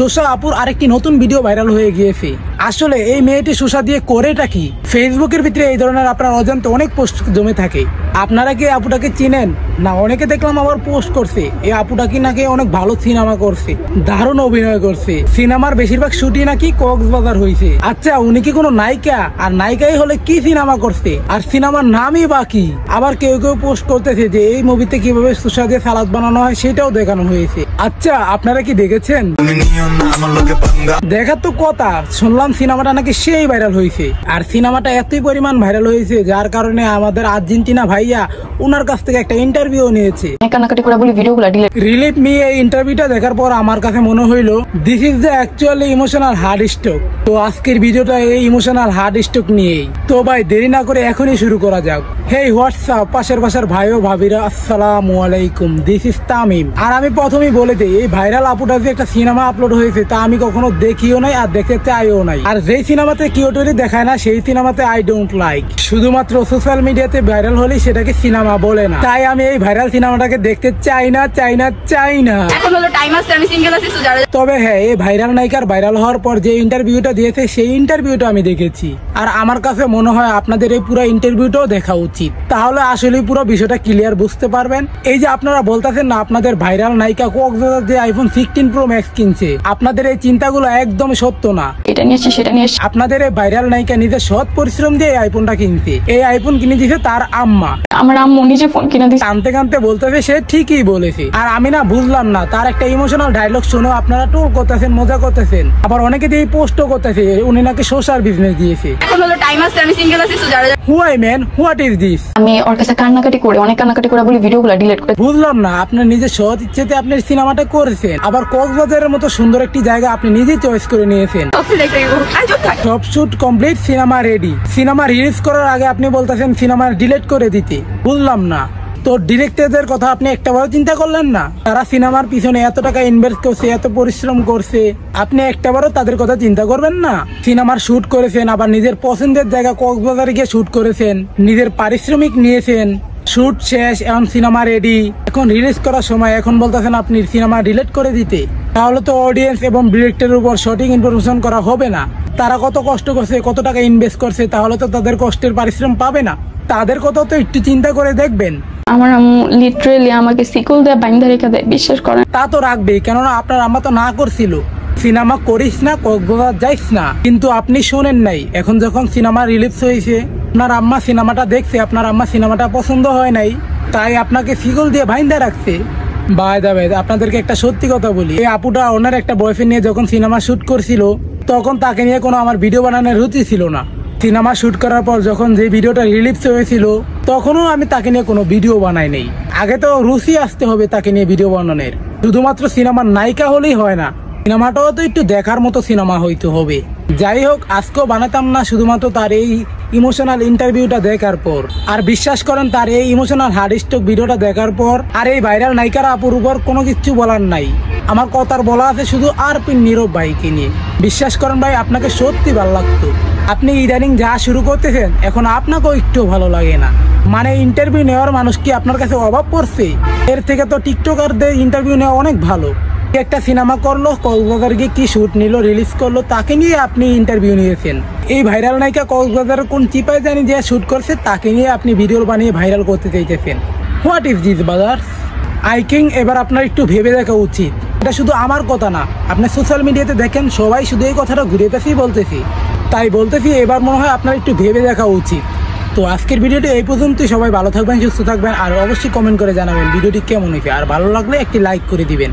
Sosa আপুর আরেকটি নতুন ভিডিও ভাইরাল হয়ে গিয়েছে। আসলে এই মেয়েটি সোসা দিয়ে করেটা কি? ফেসবুকের ভিতরে এই ধরনের আপনার অজান্তে অনেক পোস্ট জমে থাকে। আপনারা কি আপুটাকে চিনেন? না অনেকে দেখলাম আবার পোস্ট করছে এই আপুটা কি নাকি অনেক ভালো সিনেমা করছে, দারুণ অভিনয় করছে, সিনেমার বেশিরভাগ শুটিং নাকি কক্সবাজার হয়েছে। আচ্ছা উনি কি কোনো নায়িকা? আর নায়িকাই হলে কি সিনেমা করছে? আর সিনেমার নামই বা কি? আবার কেউ কেউ পোস্ট করতেছে যে এই মুভিতে কিভাবে সোসা দিয়ে সালাদ বানানো হয় সেটাও দেখানো হয়েছে। আচ্ছা আপনারা কি দেখেছেন? দেখার তো কথা, শুনলাম সিনেমাটা নাকি সেই ভাইরাল হয়েছে। আর সিনেমাটা এতই পরিমাণ ভাইরাল হয়েছে যার কারণে আমাদের আর্জেন্টিনা ভাইয়া ওনার কাছ থেকে একটা ইন্টারভিউ নিয়েছে। রিলিভ মি এই ইন্টারভিউটা দেখার পর আমার কাছে মনে হইলো this is the actually emotional hard stroke. তো আজকের ভিডিওটা এই ইমোশনাল হার্ড স্ট্রোক নিয়েই। তো ভাই দেরি না করে এখনই শুরু করা যাক। হেই হোয়াটসঅ্যাপ পাশের বাসার ভাই ও ভাবিরা, আসসালামু আলাইকুম, দিস ইজ তামিম। আর আমি প্রথমেই বলে দিই এই ভাইরাল আপুটা যে একটা সিনেমা আপলোড হয়েছে তা আমি কখনো দেখিও নাই আর দেখতে চাইও নাই। আর যেই সিনেমাতে কিউটরি দেখায় না সেই সিনেমাতে আই ডোন্ট লাইক। শুধুমাত্র সোশ্যাল মিডিয়াতে ভাইরাল হলেই সেটাকে সিনেমা বলে না, তাই আমি এই ভাইরাল সিনেমাটাকে দেখতে চাই না। এখন হলো টাইম আছে, আমি সিঙ্গেল আছি। তবে হ্যাঁ এই ভাইরাল নায়িকার ভাইরাল হওয়ার পর যে ইন্টারভিউটা দিয়েছে সেই ইন্টারভিউটা আমি দেখেছি। আর আমার কাছে মনে হয় আপনাদের এই পুরো ইন্টারভিউটাও দেখা উচিত, তাহলে আসলে পুরো বিষয়টা ক্লিয়ার বুঝতে পারবেন। এই যে আপনারা বলতেছেন না আপনাদের ভাইরাল নায়িকা কক্সবাজার যে আইফোন 16 প্রো ম্যাক্স কিনছে, আপনাদের এই চিন্তাগুলো একদম সত্য না। এটা নিয়ে সেটা নিয়ে আপনাদের এই ভাইরাল নায়িকা নিজের সৎ পরিশ্রম দিয়ে এই আইফোনটা কিনছে। এই আইফোন কিনে দিয়েছে তার আম্মা। আমার আম্মু নিজে ফোন কিনে দিয়েছে। কানতে কানতে বলতেছে সে ঠিকই বলেছে। আর আমি না বুঝলাম না তার একটা ইমোশনাল ডায়লগ শুনে আপনারা টোল করতেছেন, মজা করতেছেন, আবার অনেকে দিয়ে পোস্টও করতেছে উনি নাকি সোশ্যাল বিজনেস দিয়েছে। এখন হলো টাইম আছে, আমি সিঙ্গেল আছি। Why man, what is this? আমি ওর কাছে কান্নাকাটি করে অনেক কান্নাকাটি করে বলি ভিডিওগুলো ডিলিট করে। বুঝলাম না আপনার নিজের সৎ ইচ্ছেতে আপনি সিনেমাটা করেছেন, আবার কক্সবাজারের মতো সুন্দর একটি জায়গা আপনি নিজেই চয়েস করে নিয়েছেন। সব shoot complete, cinema ready. Cinema release করার আগে আপনি বলতেছেন সিনেমা ডিলিট করে দিতে। বুঝলাম না তো ডিরেক্টরদের কথা আপনি একটাবারও চিন্তা করলেন না? তারা সিনেমার পিছনে এত টাকা ইনভেস্ট করছে, এত পরিশ্রম করছে, আপনি একটাবারও তাদের কথা চিন্তা করবেন না? সিনেমার শুট করেছেন, আবার নিজের পছন্দের জায়গা কক্সবাজারে গিয়ে শুট করেছেন, নিজের পারিশ্রমিক নিয়েছেন, শুট শেষ, এখন সিনেমা রেডি, এখন রিলিজ করার সময় এখন বলতেছেন আপনি সিনেমা ডিলিট করে দিতে। তাহলে তো অডিয়েন্স এবং ডিরেক্টরের উপর সঠিক ইনফরমেশন করা হবে না। তারা কত কষ্ট করছে, কত টাকা ইনভেস্ট করছে, তাহলে তো তাদের কষ্টের পারিশ্রম পাবে না। তাদের কথা তো একটু চিন্তা করে দেখবেন। আমার আম্মু লিটারেলি আমাকে সিকল দিয়ে বাইন্ধা রেখে দেয়, বিশ্বাস করেন। তা তো রাখবেই, কেননা আপনার আম্মা তো না করছিল সিনেমা করিস না, কক্সবাজার যাইস না, কিন্তু আপনি শোনেন নাই। এখন যখন সিনেমা রিলিজ হয়েছে আপনার আম্মা সিনেমাটা দেখছে, আপনার আম্মা সিনেমাটা পছন্দ হয় নাই, তাই আপনাকে সিকল দিয়ে বাইন্ধা রাখছে। বাই দা ভাই আপনাদেরকে একটা সত্যি কথা বলি, এই আপুটা ওনার একটা বয়ফ্রেন্ড নিয়ে যখন সিনেমা শুট করছিল তখন তাকে নিয়ে কোনো আমার ভিডিও বানানোর রুচি ছিল না। সিনেমা শুট করার পর যখন যে ভিডিওটা রিলিজ হয়েছিল তখনও আমি তাকে নিয়ে কোনো ভিডিও বানাই নাই। আগে তো রুচি আসতে হবে তাকে নিয়ে ভিডিও বানানোর, শুধুমাত্র সিনেমার নায়িকা হলেই হয় না, সিনেমাটাও তো একটু দেখার মতো সিনেমা হইতে হবে। যাই হোক আজকেও বানাতাম না শুধুমাত্র তার এই ইমোশনাল ইন্টারভিউটা দেখার পর। আর বিশ্বাস করেন তার এই ইমোশনাল হার্ড স্ট্রোক ভিডিওটা দেখার পর আর এই ভাইরাল নায়িকার আপুর উপর কোনো কিছু বলার নাই। আমার কথার বলা আছে শুধু আরপি নীরব ভাইকে নিয়ে। বিশ্বাস করেন ভাই আপনাকে সত্যি ভালো লাগতো। আপনি ইদানিং যা শুরু করতেছেন এখন আপনাকেও একটু ভালো লাগে না। মানে ইন্টারভিউ নেওয়ার মানুষ কি আপনার কাছে অভাব পড়ছে? এর থেকে তো টিকটকারদের ইন্টারভিউ নেওয়া অনেক ভালো। একটা সিনেমা করলো, কক্সবাজার গিয়ে কি শুট নিল, রিলিজ করলো, তাকে নিয়ে আপনি ইন্টারভিউ নিয়েছেন। এই ভাইরাল নায়িকা কক্সবাজারের কোন চিপায় জানি যে শুট করছে তাকে নিয়ে আপনি ভিডিও বানিয়ে ভাইরাল করতে চাইতেছেন। What is this brothers? I think এবার আপনার একটু ভেবে দেখা উচিত। এটা শুধু আমার কথা না, আপনি সোশ্যাল মিডিয়াতে দেখেন সবাই শুধু এই কথাটা ঘুরে পেঁচিয়ে বলতেছি, তাই বলতেছি এবার মনে হয় আপনার একটু ভেবে দেখা উচিত। তো আজকের ভিডিওটি এই পর্যন্তই। সবাই ভালো থাকবেন, সুস্থ থাকবেন, আর অবশ্যই কমেন্ট করে জানাবেন ভিডিওটি কেমন হয়েছে। আর ভালো লাগলে একটি লাইক করে দিবেন।